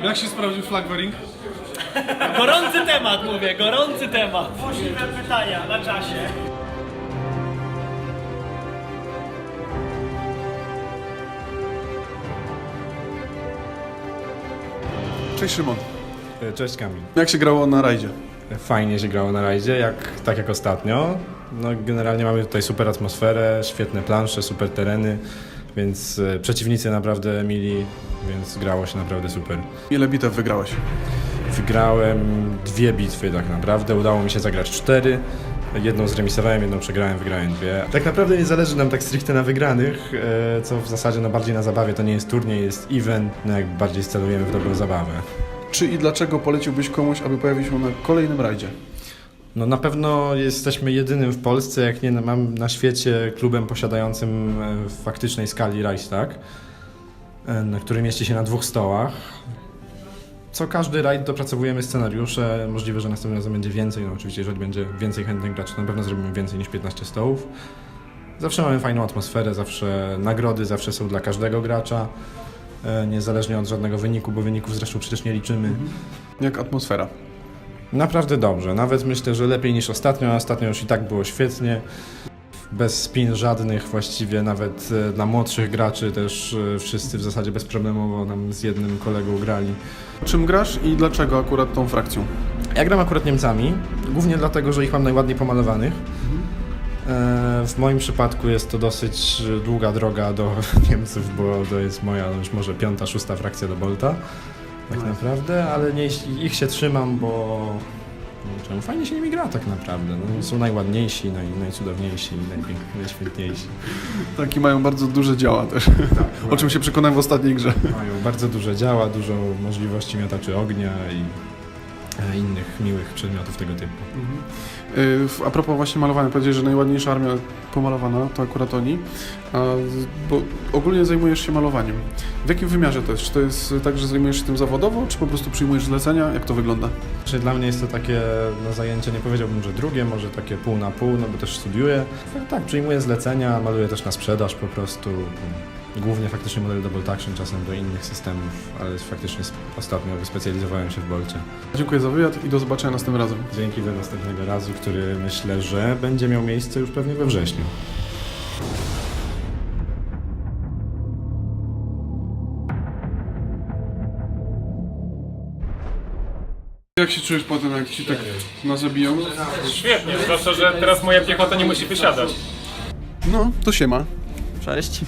Jak się sprawdził flagwering? Gorący temat, mówię, gorący temat. Możliwe pytania na czasie. Cześć Szymon. Cześć Kamil. Jak się grało na rajdzie? Fajnie się grało na rajdzie, tak jak ostatnio. No, generalnie mamy tutaj super atmosferę, świetne plansze, super tereny, więc przeciwnicy naprawdę mili, więc grało się naprawdę super. Ile bitew wygrałeś? Wygrałem 2 bitwy tak naprawdę, udało mi się zagrać 4. Jedną zremisowałem, jedną przegrałem, wygrałem 2. Tak naprawdę nie zależy nam tak stricte na wygranych, co w zasadzie bardziej na zabawie. To nie jest turniej, jest event, jak bardziej celujemy w dobrą zabawę. Czy i dlaczego poleciłbyś komuś, aby pojawił się na kolejnym rajdzie? No na pewno jesteśmy jedynym w Polsce, jak nie mam na świecie, klubem posiadającym w faktycznej skali rajd, tak? Który mieści się na 2 stołach. Co każdy rajd dopracowujemy scenariusze, możliwe, że następnym razem będzie więcej, no oczywiście jeżeli będzie więcej chętnych graczy, to na pewno zrobimy więcej niż 15 stołów. Zawsze mamy fajną atmosferę, zawsze nagrody zawsze są dla każdego gracza, niezależnie od żadnego wyniku, bo wyników zresztą przecież nie liczymy. Jak atmosfera? Naprawdę dobrze, nawet myślę, że lepiej niż ostatnio, a ostatnio już i tak było świetnie. Bez spin żadnych właściwie, nawet dla młodszych graczy też wszyscy w zasadzie bezproblemowo nam z jednym kolegą grali. Czym grasz i dlaczego akurat tą frakcją? Ja gram akurat Niemcami, głównie dlatego, że ich mam najładniej pomalowanych. W moim przypadku jest to dosyć długa droga do Niemców, bo to jest moja już może 5., 6. frakcja do Bolta. Tak naprawdę, ale nie, ich się trzymam, bo fajnie się nimi gra tak naprawdę. No, są najładniejsi, najcudowniejsi, najświetniejsi. Tak, i mają bardzo duże działa też, o czym się przekonałem w ostatniej grze. Mają bardzo duże działa, dużo możliwości miotaczy ognia i innych miłych przedmiotów tego typu. A propos właśnie malowania, powiedziałeś, że najładniejsza armia pomalowana to akurat oni, bo ogólnie zajmujesz się malowaniem. W jakim wymiarze to jest? Czy to jest tak, że zajmujesz się tym zawodowo, czy po prostu przyjmujesz zlecenia? Jak to wygląda? Dla mnie jest to takie zajęcie, nie powiedziałbym, że drugie, może takie pół na pół, no bo też studiuję. Tak, przyjmuję zlecenia, maluję też na sprzedaż po prostu. Głównie faktycznie model do Bolt Action, czasem do innych systemów, ale faktycznie ostatnio wyspecjalizowałem się w Bolcie. Dziękuję za wywiad i do zobaczenia następnym razem. Dzięki, do następnego razu, który myślę, że będzie miał miejsce już pewnie we wrześniu. Jak się czujesz po tym, jak ci tak nas zabiją? Świetnie, zwłaszcza, że teraz moja piechota nie musi wysiadać. No, to siema. Cześć.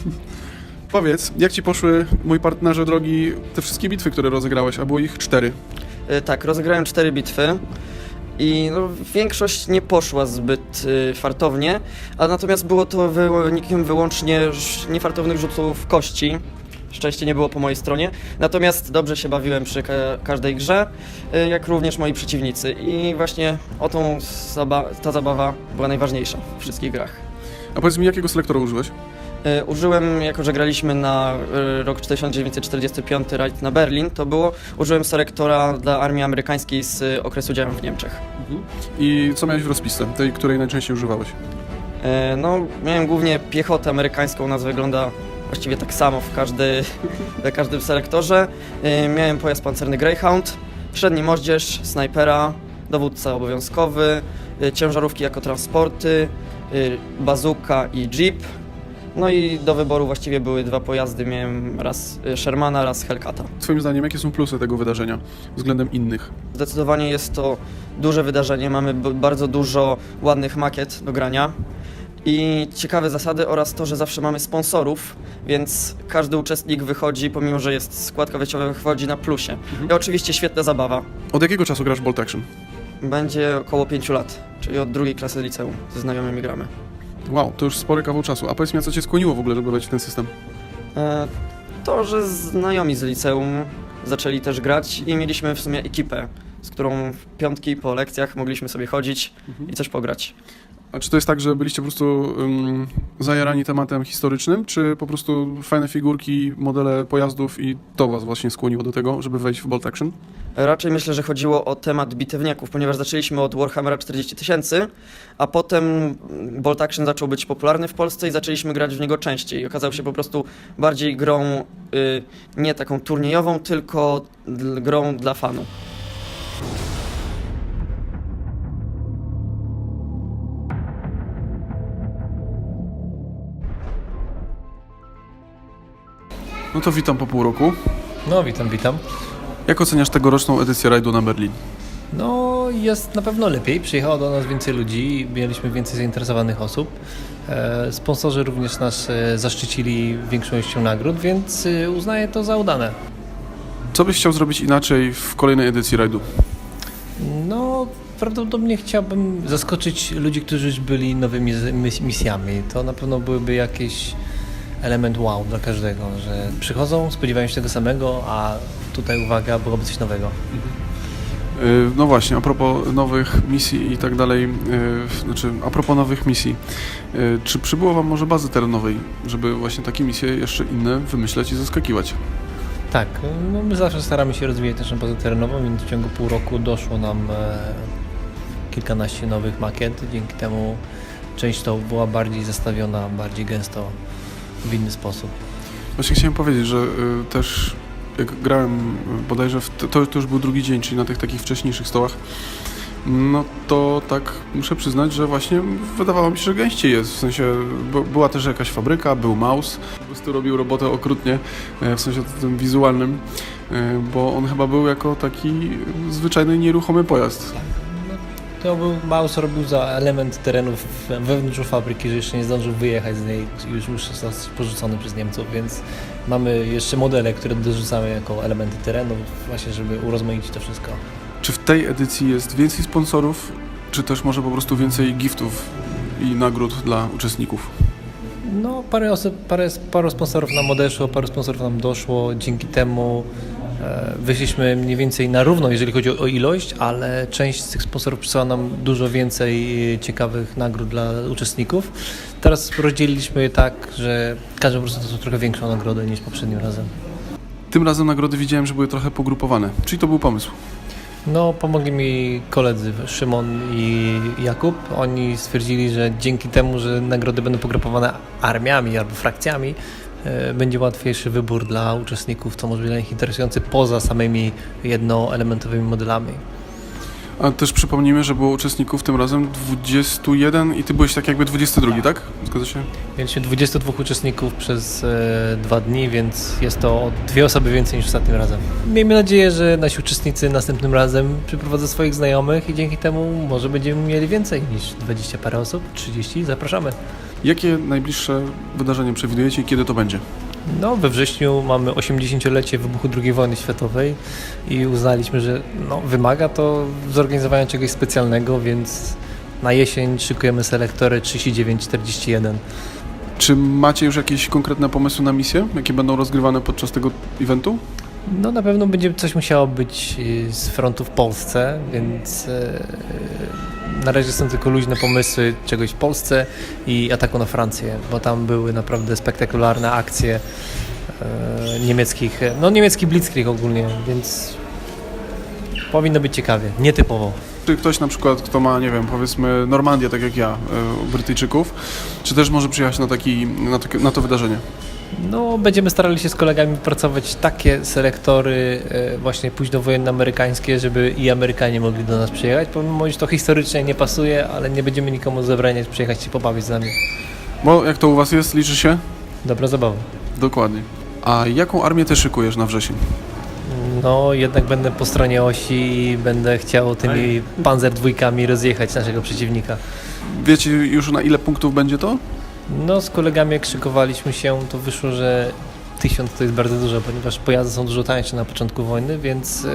Powiedz, jak ci poszły, mój partnerze drogi, te wszystkie bitwy, które rozegrałeś, a było ich 4? Tak, rozegrałem 4 bitwy i większość nie poszła zbyt fartownie, a natomiast było to wynikiem wyłącznie niefartownych rzutów kości. Szczęście nie było po mojej stronie, natomiast dobrze się bawiłem przy każdej grze, jak również moi przeciwnicy i właśnie ta zabawa była najważniejsza w wszystkich grach. A powiedz mi, jakiego selektora użyłeś? Użyłem, jako że graliśmy na rok 1945 rajd na Berlin, użyłem selektora dla armii amerykańskiej z okresu działań w Niemczech. I co miałeś w rozpisce, tej, której najczęściej używałeś? Miałem głównie piechotę amerykańską, ona wygląda właściwie tak samo w każdym selektorze. Miałem pojazd pancerny Greyhound, średni moździerz, snajpera, dowódca obowiązkowy, ciężarówki jako transporty, bazuka i jeep. No i do wyboru właściwie były 2 pojazdy, miałem raz Shermana, raz Hellcata. Twoim zdaniem, jakie są plusy tego wydarzenia względem innych? Zdecydowanie jest to duże wydarzenie, mamy bardzo dużo ładnych makiet do grania i ciekawe zasady oraz to, że zawsze mamy sponsorów, więc każdy uczestnik wychodzi, pomimo że jest składka wejściowa, wychodzi na plusie. I oczywiście świetna zabawa. Od jakiego czasu grasz w Bolt Action? Będzie około 5 lat, czyli od 2. klasy liceum ze znajomymi gramy. Wow, to już spory kawał czasu. A powiedz mi, co cię skłoniło w ogóle, żeby wejść w ten system? To, że znajomi z liceum zaczęli też grać i mieliśmy w sumie ekipę, z którą w piątki po lekcjach mogliśmy sobie chodzić i coś pograć. A czy to jest tak, że byliście po prostu zajarani tematem historycznym, czy po prostu fajne figurki, modele pojazdów i to was właśnie skłoniło do tego, żeby wejść w Bolt Action? Raczej myślę, że chodziło o temat bitewniaków, ponieważ zaczęliśmy od Warhammera 40 000, a potem Bolt Action zaczął być popularny w Polsce i zaczęliśmy grać w niego częściej. Okazał się po prostu bardziej grą nie taką turniejową, tylko grą dla fanu. No to witam po pół roku. No, witam, witam. Jak oceniasz tegoroczną edycję rajdu na Berlin? No, jest na pewno lepiej. Przyjechało do nas więcej ludzi, mieliśmy więcej zainteresowanych osób. Sponsorzy również nas zaszczycili większością nagród, więc uznaję to za udane. Co byś chciał zrobić inaczej w kolejnej edycji rajdu? No, prawdopodobnie chciałbym zaskoczyć ludzi, którzy już byli nowymi misjami. To na pewno byłyby jakiś element wow dla każdego, że przychodzą, spodziewają się tego samego, a tutaj uwaga, byłoby coś nowego. No właśnie, a propos nowych misji i tak dalej, znaczy a propos nowych misji, czy przybyło wam może bazy terenowej, żeby właśnie takie misje jeszcze inne wymyśleć i zaskakiwać? Tak, no my zawsze staramy się rozwijać naszą bazę terenową, więc w ciągu pół roku doszło nam kilkanaście nowych makiet. Dzięki temu część to była bardziej zestawiona, bardziej gęsto, w inny sposób. Właśnie chciałem powiedzieć, że też jak grałem bodajże, to już był drugi dzień, czyli na tych takich wcześniejszych stołach, no to tak muszę przyznać, że właśnie wydawało mi się, że gęściej jest, w sensie była też jakaś fabryka, był Maus, po prostu robił robotę okrutnie, w sensie tym wizualnym, bo on chyba był jako taki zwyczajny, nieruchomy pojazd. To był Maus robił za element terenu wewnątrz fabryki, że jeszcze nie zdążył wyjechać z niej, już został porzucony przez Niemców, więc mamy jeszcze modele, które dorzucamy jako elementy terenu, właśnie żeby urozmaicić to wszystko. Czy w tej edycji jest więcej sponsorów, czy też może po prostu więcej giftów i nagród dla uczestników? No, paru sponsorów nam odeszło, paru sponsorów nam doszło, dzięki temu wyszliśmy mniej więcej na równo, jeżeli chodzi o ilość, ale część z tych sponsorów przysłała nam dużo więcej ciekawych nagród dla uczestników. Teraz rozdzieliliśmy je tak, że każdy po prostu dostał trochę większą nagrodę niż poprzednim razem. Tym razem nagrody widziałem, że były trochę pogrupowane. Czyli to był pomysł? No, pomogli mi koledzy Szymon i Jakub. Oni stwierdzili, że dzięki temu, że nagrody będą pogrupowane armiami albo frakcjami, będzie łatwiejszy wybór dla uczestników, co może być dla nich interesujące poza samymi jednoelementowymi modelami. A też przypomnijmy, że było uczestników tym razem 21 i ty byłeś tak jakby 22, tak? Zgadza się? Mieliśmy 22 uczestników przez 2 dni, więc jest to o 2 osoby więcej niż ostatnim razem. Miejmy nadzieję, że nasi uczestnicy następnym razem przyprowadzą swoich znajomych i dzięki temu może będziemy mieli więcej niż 20 parę osób, 30. Zapraszamy. Jakie najbliższe wydarzenie przewidujecie i kiedy to będzie? No, we wrześniu mamy 80-lecie wybuchu II wojny światowej i uznaliśmy, że wymaga to zorganizowania czegoś specjalnego, więc na jesień szykujemy selektory 3941. Czy macie już jakieś konkretne pomysły na misje, jakie będą rozgrywane podczas tego eventu? No, na pewno będzie coś musiało być z frontu w Polsce, więc na razie są tylko luźne pomysły czegoś w Polsce i ataku na Francję, bo tam były naprawdę spektakularne akcje niemieckich, niemiecki blitzkrieg ogólnie, więc powinno być ciekawie, nietypowo. Czy ktoś na przykład, kto ma, nie wiem, powiedzmy Normandię, tak jak ja, Brytyjczyków, czy też może przyjechać na to wydarzenie? No, będziemy starali się z kolegami pracować takie selektory właśnie późnowojenne amerykańskie, żeby i Amerykanie mogli do nas przyjechać, pomimo że to historycznie nie pasuje, ale nie będziemy nikomu zabraniać przyjechać się pobawić z nami. Bo jak to u was jest, liczy się? Dobra zabawa. Dokładnie. A jaką armię ty szykujesz na wrzesień? No, jednak będę po stronie osi i będę chciał tymi Panzer dwójkami rozjechać naszego przeciwnika. Wiecie już na ile punktów będzie to? No, z kolegami jak szykowaliśmy się, to wyszło, że 1000 to jest bardzo dużo, ponieważ pojazdy są dużo tańsze na początku wojny, więc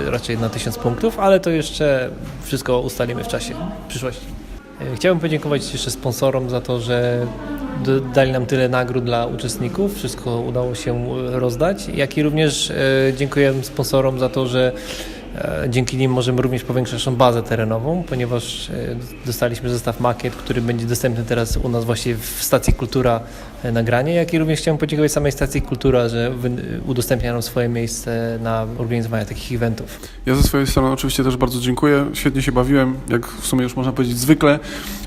raczej na 1000 punktów, ale to jeszcze wszystko ustalimy w czasie, w przyszłości. Chciałbym podziękować jeszcze sponsorom za to, że dali nam tyle nagród dla uczestników, wszystko udało się rozdać, jak i również dziękuję sponsorom za to, że Dzięki nim możemy również powiększyć naszą bazę terenową, ponieważ dostaliśmy zestaw makiet, który będzie dostępny teraz u nas właśnie w stacji Kultura nagranie, jak i również chciałem podziękować samej stacji Kultura, że udostępnia nam swoje miejsce na organizowanie takich eventów. Ja ze swojej strony oczywiście też bardzo dziękuję. Świetnie się bawiłem, jak w sumie już można powiedzieć zwykle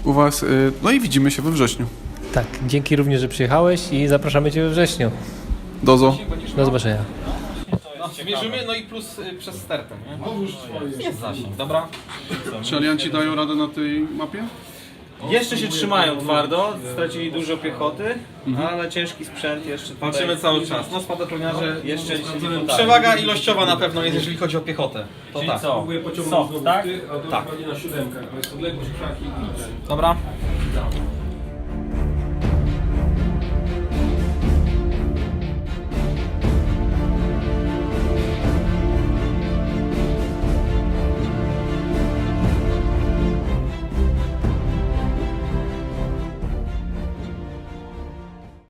u Was. No i widzimy się we wrześniu. Tak, dzięki również, że przyjechałeś i zapraszamy Cię we wrześniu. Dozo. Do zobaczenia. Mierzymy, no i plus przez stertę, nie? Jest zasięg, dobra. Czy alianci dają radę na tej mapie? Jeszcze się trzymają twardo, stracili dużo piechoty, ale ciężki sprzęt jeszcze tutaj. Walczymy cały czas. No spadochroniarze jeszcze się nie podają. Przewaga ilościowa na pewno jest, jeżeli chodzi o piechotę. To tak. Co? Soft, tak? Tak. Dobra.